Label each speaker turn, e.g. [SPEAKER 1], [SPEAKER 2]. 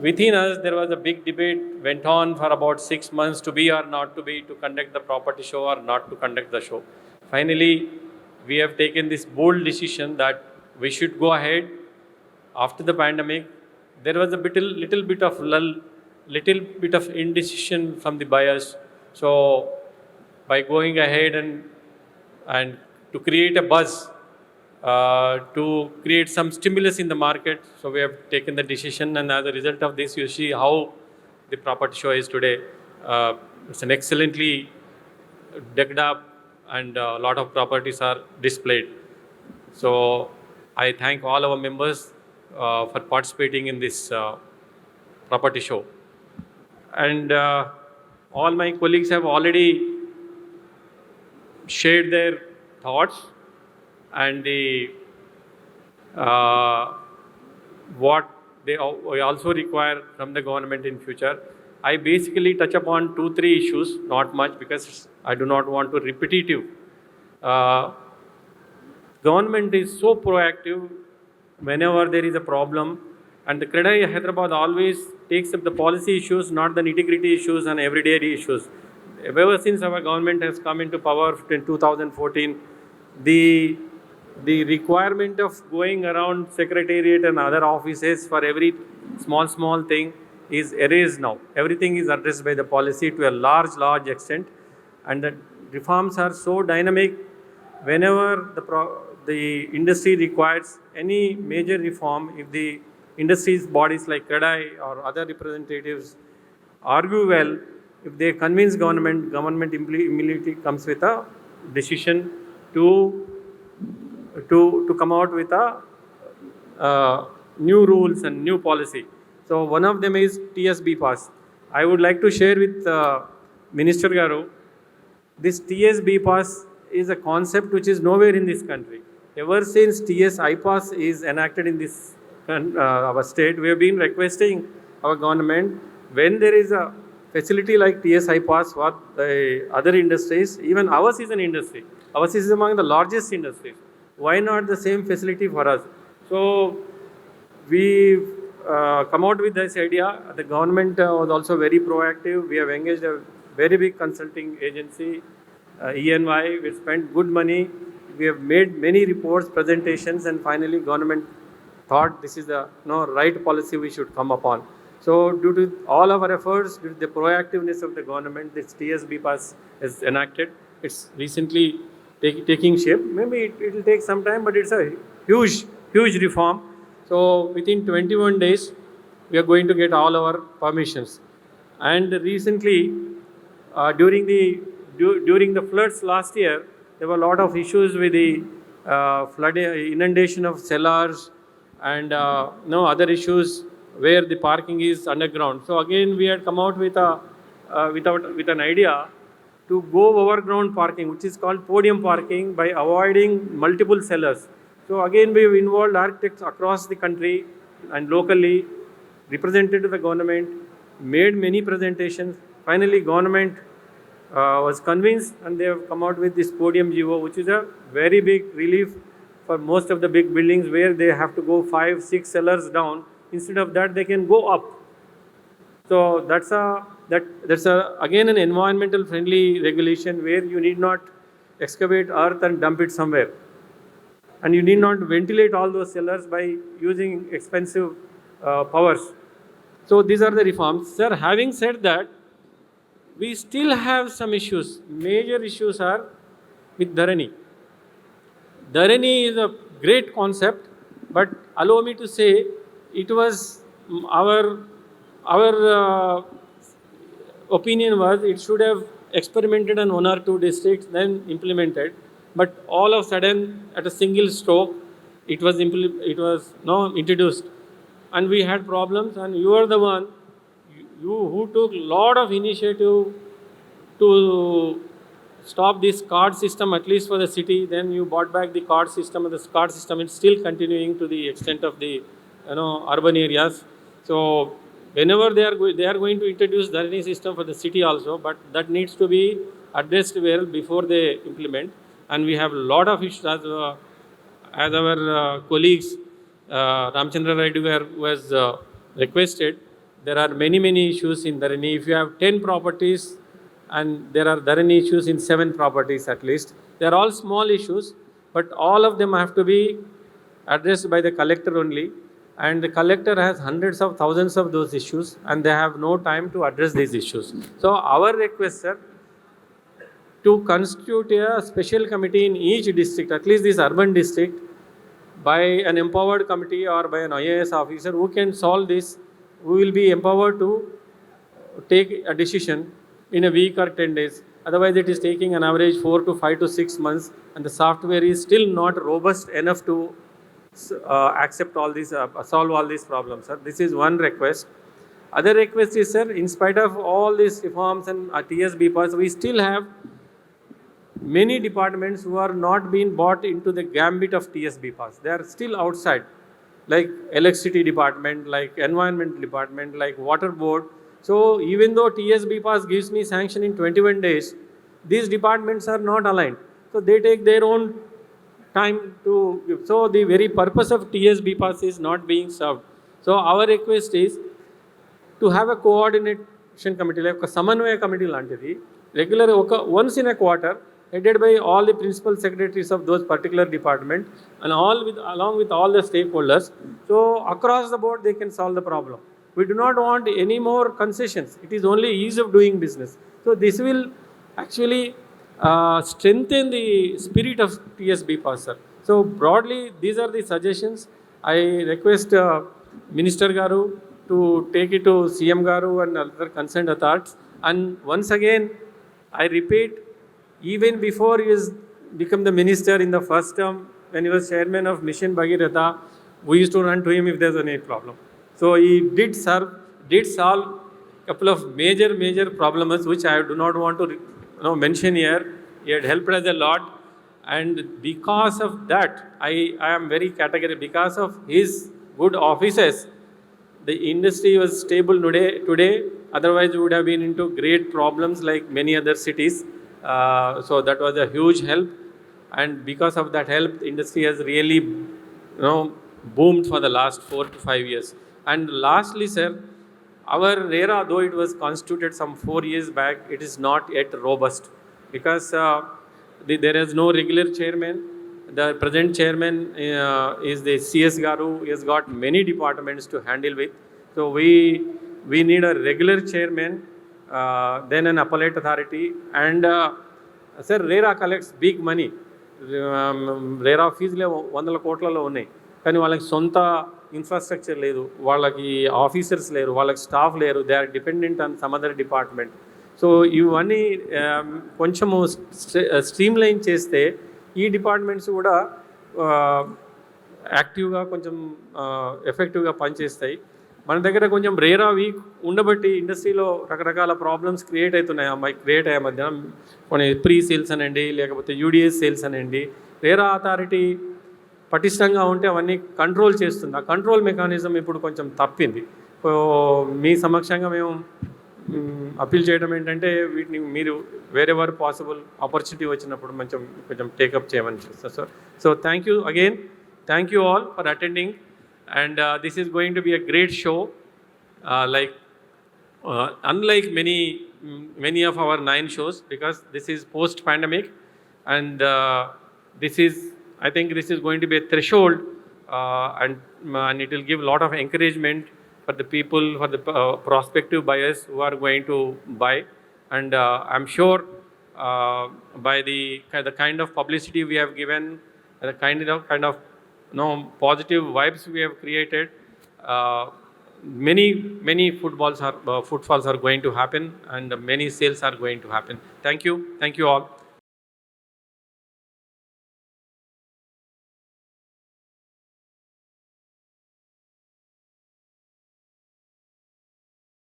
[SPEAKER 1] within us, there was a big debate went on for about 6 months to be or not to be, to conduct the property show or not to conduct the show. Finally, we have taken this bold decision that we should go ahead. After the pandemic, there was a little bit of lull, little bit of indecision from the buyers. So by going ahead and to create a buzz, to create some stimulus in the market. So we have taken the decision, and as a result of this, you see how the property show is today. It's an excellently decked up, and a lot of properties are displayed. So I thank all our members for participating in this property show. And all my colleagues have already shared their thoughts and what they also require from the government in future. I basically touch upon 2-3 issues, not much, because I do not want to repetitive. Government is so proactive whenever there is a problem, and the CREDAI Hyderabad always takes up the policy issues, not the nitty-gritty issues and everyday issues. Ever since our government has come into power in 2014, the requirement of going around secretariat and other offices for every small thing is erased now. Everything is addressed by the policy to a large extent, and the reforms are so dynamic. Whenever the industry requires any major reform, if the industry's bodies like CREDAI or other representatives argue well, if they convince government immediately comes with a decision to come out with a new rules and new policy. So one of them is TSB pass. I would like to share with Minister Garu, this TSB pass is a concept which is nowhere in this country. Ever since TS iPass is enacted in this our state, we have been requesting our government, when there is a facility like TS iPass for the other industries, even ours is an industry. Ours is among the largest industries. Why not the same facility for us? So we come out with this idea. The government was also very proactive. We have engaged a very big consulting agency, ENY. We spent good money. We have made many reports, presentations, and finally government thought this is the right policy we should come upon. So due to all our efforts, due to the proactiveness of the government, this TSB pass is enacted. It's recently taking shape. Maybe it will take some time, but it's a huge reform. So within 21 days, we are going to get all our permissions. And recently, during the floods last year, there were a lot of issues with the flood, inundation of cellars, and other issues where the parking is underground. So again, we had come out with an idea to go overground parking, which is called podium parking, by avoiding multiple cellars. So again, we have involved architects across the country and locally, represented the government, made many presentations. Finally, government was convinced, and they have come out with this podium GO, which is a very big relief for most of the big buildings where they have to go 5-6 cellars down. Instead of that, they can go up. So that's again an environmental friendly regulation where you need not excavate earth and dump it somewhere, and you need not ventilate all those cellars by using expensive powers. So these are the reforms. Sir, having said that, we still have some issues. Major issues are with Dharani. Dharani is a great concept, but allow me to say, it was our opinion was it should have experimented on 1 or 2 districts, then implemented. But all of a sudden, at a single stroke, it was introduced, and we had problems. And you are the one who took a lot of initiative to stop this card system, at least for the city. Then you brought back the card system, and the card system is still continuing to the extent of the urban areas. So whenever they are going to introduce Dharani system for the city also, but that needs to be addressed well before they implement. And we have a lot of issues, as our colleagues Ramchandra Reddy was requested. there are many issues in Dharani. If you have 10 properties and there are Dharani issues in 7 properties at least, they are all small issues, but all of them have to be addressed by the collector only. And the collector has hundreds of thousands of those issues and they have no time to address these issues. So our request, sir, to constitute a special committee in each district, at least this urban district, by an empowered committee or by an IAS officer who can solve this, who will be empowered to take a decision in a week or 10 days. Otherwise, it is taking an average 4 to 5 to 6 months, and the software is still not robust enough to accept all these, solve all these problems, sir. This is one request. Other request is, sir, in spite of all these reforms and TSB pass, we still have many departments who are not being bought into the gambit of TSB pass. They are still outside, like electricity department, like environment department, like water board. So even though TSB pass gives me sanction in 21 days, these departments are not aligned. So they take their own time to give. So the very purpose of TSB pass is not being served. So our request is to have a coordination committee, like a Samanvaya committee lantidi, regular once in a quarter, headed by all the principal secretaries of those particular department and along with all the stakeholders. So across the board they can solve the problem. We do not want any more concessions. It is only ease of doing business. So this will actually strengthen the spirit of TSB pass, sir. So broadly, these are the suggestions. I request Minister Garu to take it to CM Garu and other concerned authorities. And once again, I repeat, even before he has become the minister in the first term, when he was chairman of Mission Bhagiratha, we used to run to him if there's any problem. So he did solve a couple of major problems which I do not want to mention here. He had helped us a lot, and because of that, I am very categorical. Because of his good offices, the industry was stable today. Otherwise, we would have been into great problems like many other cities. So that was a huge help, and because of that help, the industry has really boomed for the last 4 to 5 years. And lastly, sir, our RERA, though it was constituted some 4 years back, it is not yet robust because there is no regular chairman. The present chairman is the CS Garu. He has got many departments to handle with. So we need a regular chairman, then an appellate authority, and sir, RERA collects big money. RERA ఫీజులే 100 కోట్లలో ఉన్నాయి, కానీ వాళ్ళకి సొంత infrastructure లేదు, వాళ్ళకి officers లేరు, వాళ్ళకి staff లేరు. They are dependent on some other department. So ఇవన్నీ కొంచెము స్ట్రీమ్లైన్ చేస్తే ఈ డిపార్ట్మెంట్స్ కూడా యాక్టివ్గా కొంచెం ఎఫెక్టివ్గా పనిచేస్తాయి. మన దగ్గర కొంచెం RERA వీక్ ఉండబట్టి ఇండస్ట్రీలో రకరకాల ప్రాబ్లమ్స్ క్రియేట్ అయ్యే మధ్యాహ్నం కొన్ని ప్రీ సేల్స్ అనండి, లేకపోతే UDS సేల్స్ అనండి. RERA అథారిటీ పటిష్టంగా ఉంటే అవన్నీ కంట్రోల్ చేస్తుంది. ఆ కంట్రోల్ మెకానిజం ఇప్పుడు కొంచెం తప్పింది. మీ సమక్షంగా మేము అప్పీల్ చేయడం ఏంటంటే వీటిని మీరు వేరెవర్ పాసిబుల్ ఆపర్చునిటీ వచ్చినప్పుడు కొంచెం టేకప్ చేయమని చూస్తాం sir. So thank you again. Thank you all for attending. And this is going to be a great show, unlike many of our 9 shows, because this is post-pandemic, and I think this is going to be a threshold, and it will give a lot of encouragement for the people, for the prospective buyers who are going to buy. And I'm sure by the kind of publicity we have given, the kind of positive vibes we have created, many footfalls are going to happen, and many sales are going to happen. Thank you all.